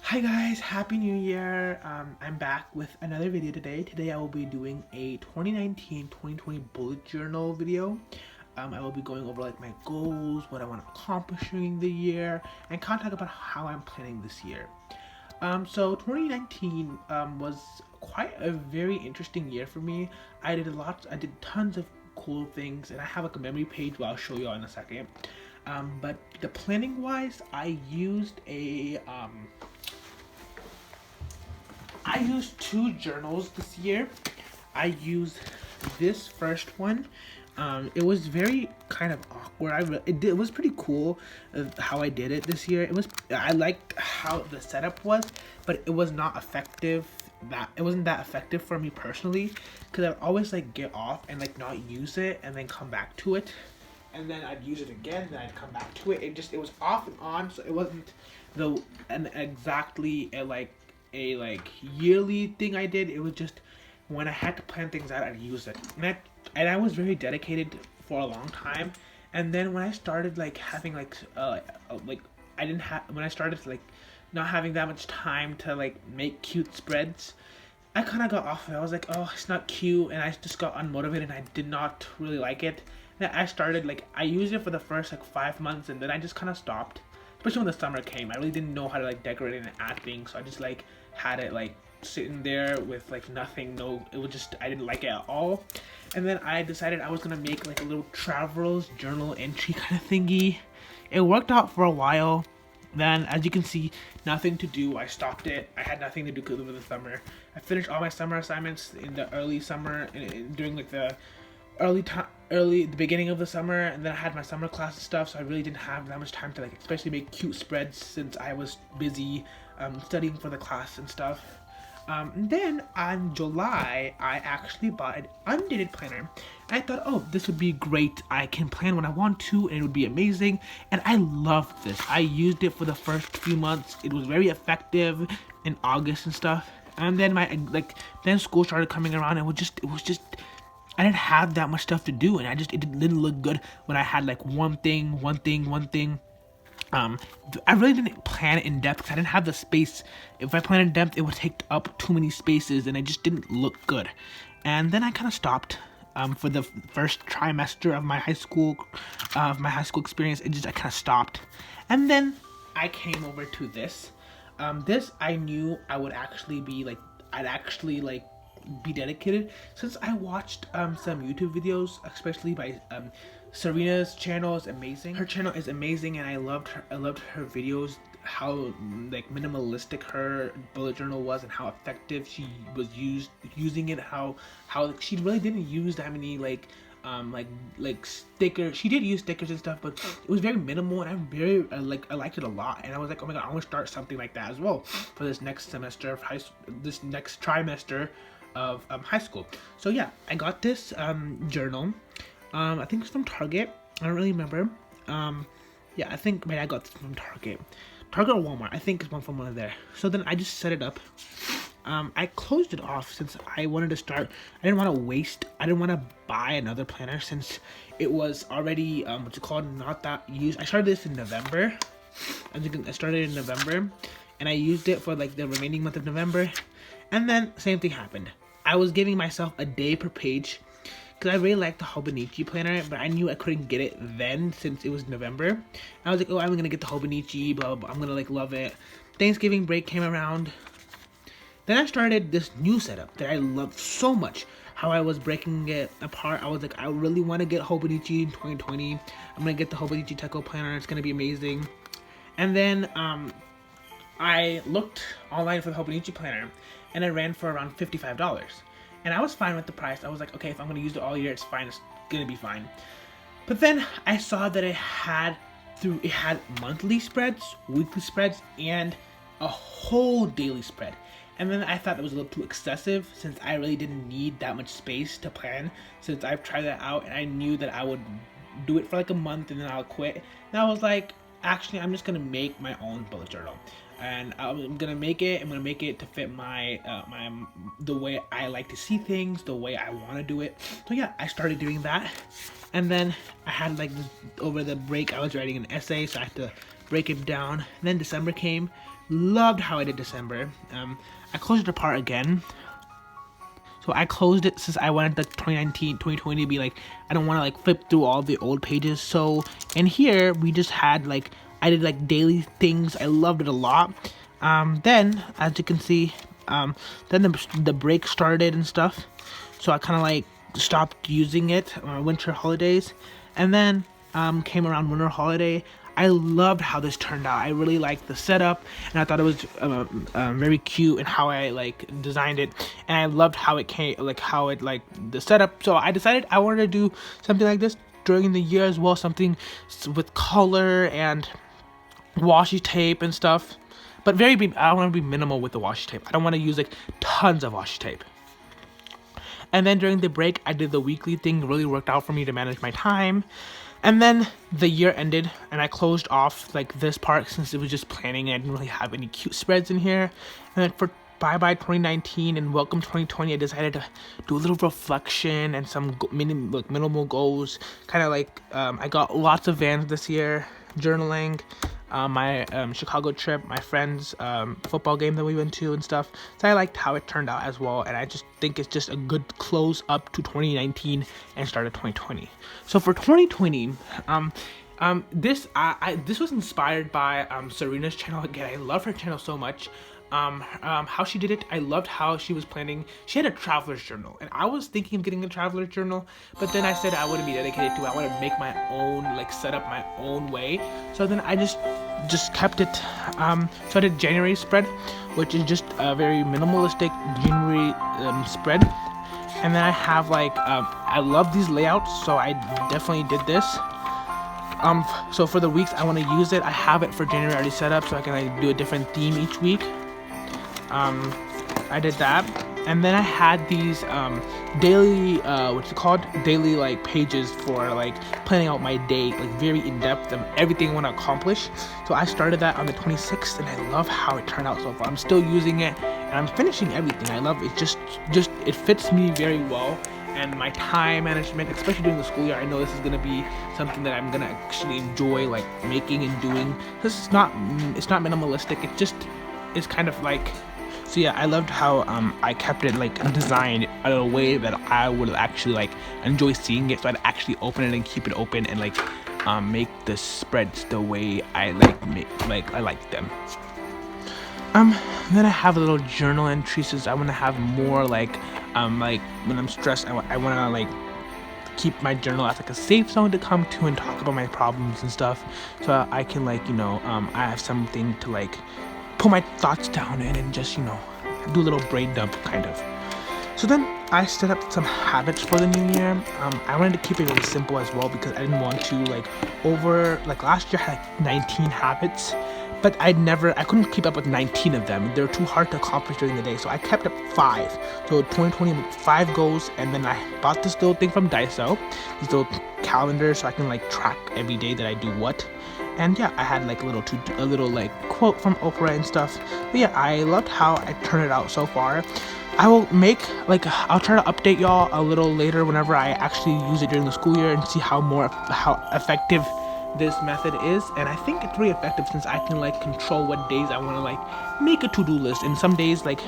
Hi guys, Happy New Year. I'm back with another video today. Today I will be doing a 2019-2020 bullet journal video. I will be going over like my goals, what I want to accomplish during the year, and kind of talk about how I'm planning this year. So 2019 was quite a very interesting year for me. I did tons of cool things, and I have like a memory page where I'll show you all in a second. But the planning wise, I used two journals this year. I used this first one. It was very kind of awkward. It was pretty cool how I did it this year. I liked how the setup was, but it was not effective. That it wasn't that effective for me personally, because I'd always like get off and like not use it and then come back to it, and then I'd use it again, then I'd come back to it. It was off and on, so it wasn't the an exactly a like yearly thing I did. It was just when I had to plan things out, I'd use it, and I was very dedicated for a long time. And then when I started like having like I didn't have when I started like not having that much time to like make cute spreads, I kind of got off of it. I was like, oh, it's not cute, and I just got unmotivated, and I did not really like it. And I started like I used it for the first like 5 months, and then I just kind of stopped. Especially when the summer came, I really didn't know how to like decorate and add things, so I just like had it like sitting there with like nothing. No, it was just I didn't like it at all. And then I decided I was gonna make like a little traveler's journal entry kind of thingy. It worked out for a while. Then, as you can see, nothing to do. I stopped it. I had nothing to do over the summer. I finished all my summer assignments in the early summer, during like the the beginning of the summer, and then I had my summer class and stuff, so I really didn't have that much time to like especially make cute spreads since I was busy studying for the class and stuff. And then on July, I actually bought an undated planner. And I thought, oh, this would be great. I can plan when I want to, and it would be amazing. And I loved this. I used it for the first few months. It was very effective in August and stuff. And then then school started coming around, and it was just I didn't have that much stuff to do, and it didn't look good when I had like one thing. I really didn't plan it in depth because I didn't have the space. If I planned in depth, it would take up too many spaces, and it just didn't look good. And then I kind of stopped. For the first trimester of my high school experience, I kind of stopped. And then I came over to this. This I knew I would actually be like, I'd actually like be dedicated, since I watched some YouTube videos, especially by Serena's channel is amazing. Her channel is amazing, and I loved her videos, how like minimalistic her bullet journal was, and how effective she was using it. How like, she really didn't use that many like stickers. She did use stickers and stuff, but it was very minimal, and I liked it a lot. And I was like, oh my god, I want to start something like that as well for this next semester of this next trimester of high school. So yeah, I got this journal. I think it's from Target. I don't really remember. Yeah, I think my dad got this from Target or Walmart. I think it's one from one of there. So then I just set it up. I closed it off since I wanted to start. I didn't want to waste. I didn't want to buy another planner since it was already what's it called, not that used. I started this in November. I started in November, and I used it for like the remaining month of November. And then same thing happened. I was giving myself a day per page because I really liked the Hobonichi planner, but I knew I couldn't get it then since it was November. I was like, oh, I'm gonna get the Hobonichi, blah, blah, blah. I'm gonna like love it. Thanksgiving break came around. Then I started this new setup that I loved so much. How I was breaking it apart. I was like, I really want to get Hobonichi in 2020. I'm gonna get the Hobonichi Techo planner. It's gonna be amazing. And then I looked online for the Hobonichi planner, and it ran for around $55. And I was fine with the price. I was like, okay, if I'm gonna use it all year, it's fine. It's gonna be fine. But then I saw that it had monthly spreads, weekly spreads, and a whole daily spread. And then I thought that was a little too excessive, since I really didn't need that much space to plan, since I've tried that out and I knew that I would do it for like a month and then I'll quit. And I was like, actually, I'm just gonna make my own bullet journal, and I'm gonna make it to fit my the way I like to see things, the way I want to do it. So yeah, I started doing that. And then I had like over the break, I was writing an essay, so I had to break it down. And then December came. Loved how I did December. I closed it apart again. So I closed it since I wanted the 2019, 2020 to be like, I don't want to like flip through all the old pages. So in here, we just had like, I did like daily things. I loved it a lot. Then, as you can see, then the break started and stuff. So I kind of like stopped using it winter holidays. And then came around winter holiday. I loved how this turned out. I really liked the setup, and I thought it was very cute and how I like designed it. And I loved how it came, like how it like the setup. So I decided I wanted to do something like this during the year as well, something with color and washi tape and stuff. But I want to be minimal with the washi tape. I don't want to use like tons of washi tape. And then during the break, I did the weekly thing. It really worked out for me to manage my time. And then the year ended, and I closed off like this part since it was just planning. I didn't really have any cute spreads in here. And then for bye 2019 and welcome 2020, I decided to do a little reflection and some minimal goals. Kind of like I got lots of Vans this year, journaling, my Chicago trip, my friend's football game that we went to and stuff. So I liked how it turned out as well, and I just think it's just a good close up to 2019 and start of 2020. So for 2020, this was inspired by Serena's channel. Again, I love her channel so much. How she did it, I loved how she was planning. She had a traveler's journal, and I was thinking of getting a traveler's journal, but then I said I wouldn't be dedicated to it. I want to make my own, like set up my own way. So then I just kept it. So I did January spread, which is just a very minimalistic January spread. And then I have like I love these layouts, so I definitely did this. So for the weeks I want to use it, I have it for January already set up, so I can like do a different theme each week. I did that, and then I had these daily what's it called, daily like pages for like planning out my day, like very in-depth of everything I want to accomplish. So I started that on the 26th, and I love how it turned out so far. I'm still using it, and I'm finishing everything. I love it. Just it fits me very well. And my time management, especially during the school year, I know this is gonna be something that I'm gonna actually enjoy, like making and doing. This is not minimalistic. It just is kind of like. So yeah, I loved how I kept it like designed in a way that I would actually like enjoy seeing it. So I'd actually open it and keep it open and like make the spreads the way I I like them. Then I have a little journal entries. I want to have more like when I'm stressed, I want to like keep my journal as like a safe zone to come to and talk about my problems and stuff. So I can like I have something to like put my thoughts down in and just do a little brain dump kind of. So then I set up some habits for the new year. I wanted to keep it really simple as well because I didn't want to like last year I had like 19 habits, but I couldn't keep up with 19 of them. They're too hard to accomplish during the day, so I kept up 5. So 2020 with 5 goals, and then I bought this little thing from Daiso, this little calendar, so I can like track every day that I do what. And yeah, I had like a little like quote from Oprah and stuff. But yeah, I loved how I turned it out so far. I will I'll try to update y'all a little later whenever I actually use it during the school year and see how effective this method is. And I think it's really effective since I can like control what days I want to like make a to-do list. And some days like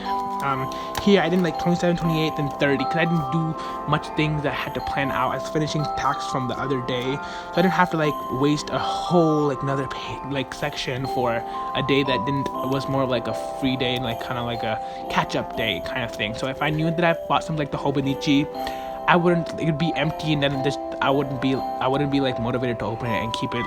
here I didn't like 27, 28, and 30 because I didn't do much things that I had to plan out. I was finishing tasks from the other day, so I didn't have to like waste a whole like another section for a day that was more of like a free day and like kind of like a catch-up day kind of thing. So if I knew that I bought something like the Hobonichi, it would be empty, and then I wouldn't be like motivated to open it and keep it,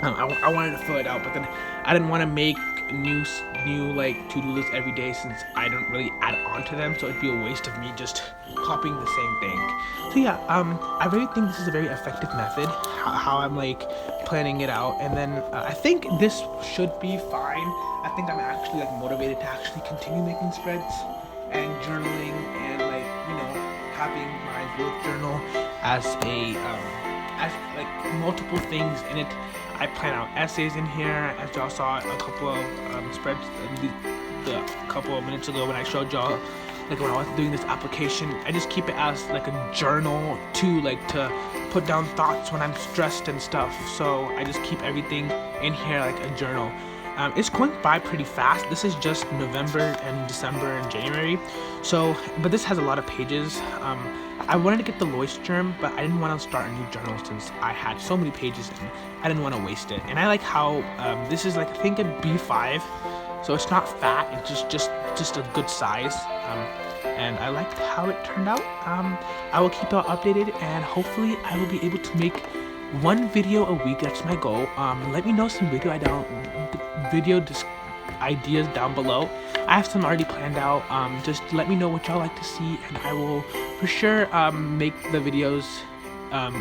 I wanted to fill it out, but then I didn't want to make new like to-do lists every day since I don't really add on to them, so it'd be a waste of me just copying the same thing. So yeah, I really think this is a very effective method, how I'm like planning it out, and then I think this should be fine. I think I'm actually like motivated to actually continue making spreads and journaling and like having my bullet journal as like multiple things in it. I plan out essays in here, as y'all saw a couple of spreads a couple of minutes ago when I showed y'all like when I was doing this application. I just keep it as like a journal too, like to put down thoughts when I'm stressed and stuff. So I just keep everything in here like a journal. It's going by pretty fast. This is just November and December and January. So, but this has a lot of pages. I wanted to get the Lois germ, but I didn't want to start a new journal since I had so many pages and I didn't want to waste it. And I like how this is like, I think, a B5. So it's not fat, it's just a good size. And I liked how it turned out. I will keep you all updated, and hopefully I will be able to make one video a week. That's my goal. Let me know some video ideas down below. I have some already planned out. Just let me know what y'all like to see, and I will for sure make the videos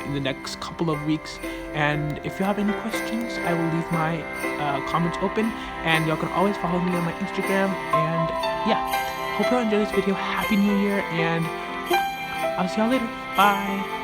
in the next couple of weeks. And if you have any questions, I will leave my comments open, and y'all can always follow me on my Instagram. And yeah, hope y'all enjoy this video. Happy New Year, and yeah, I'll see y'all later. Bye.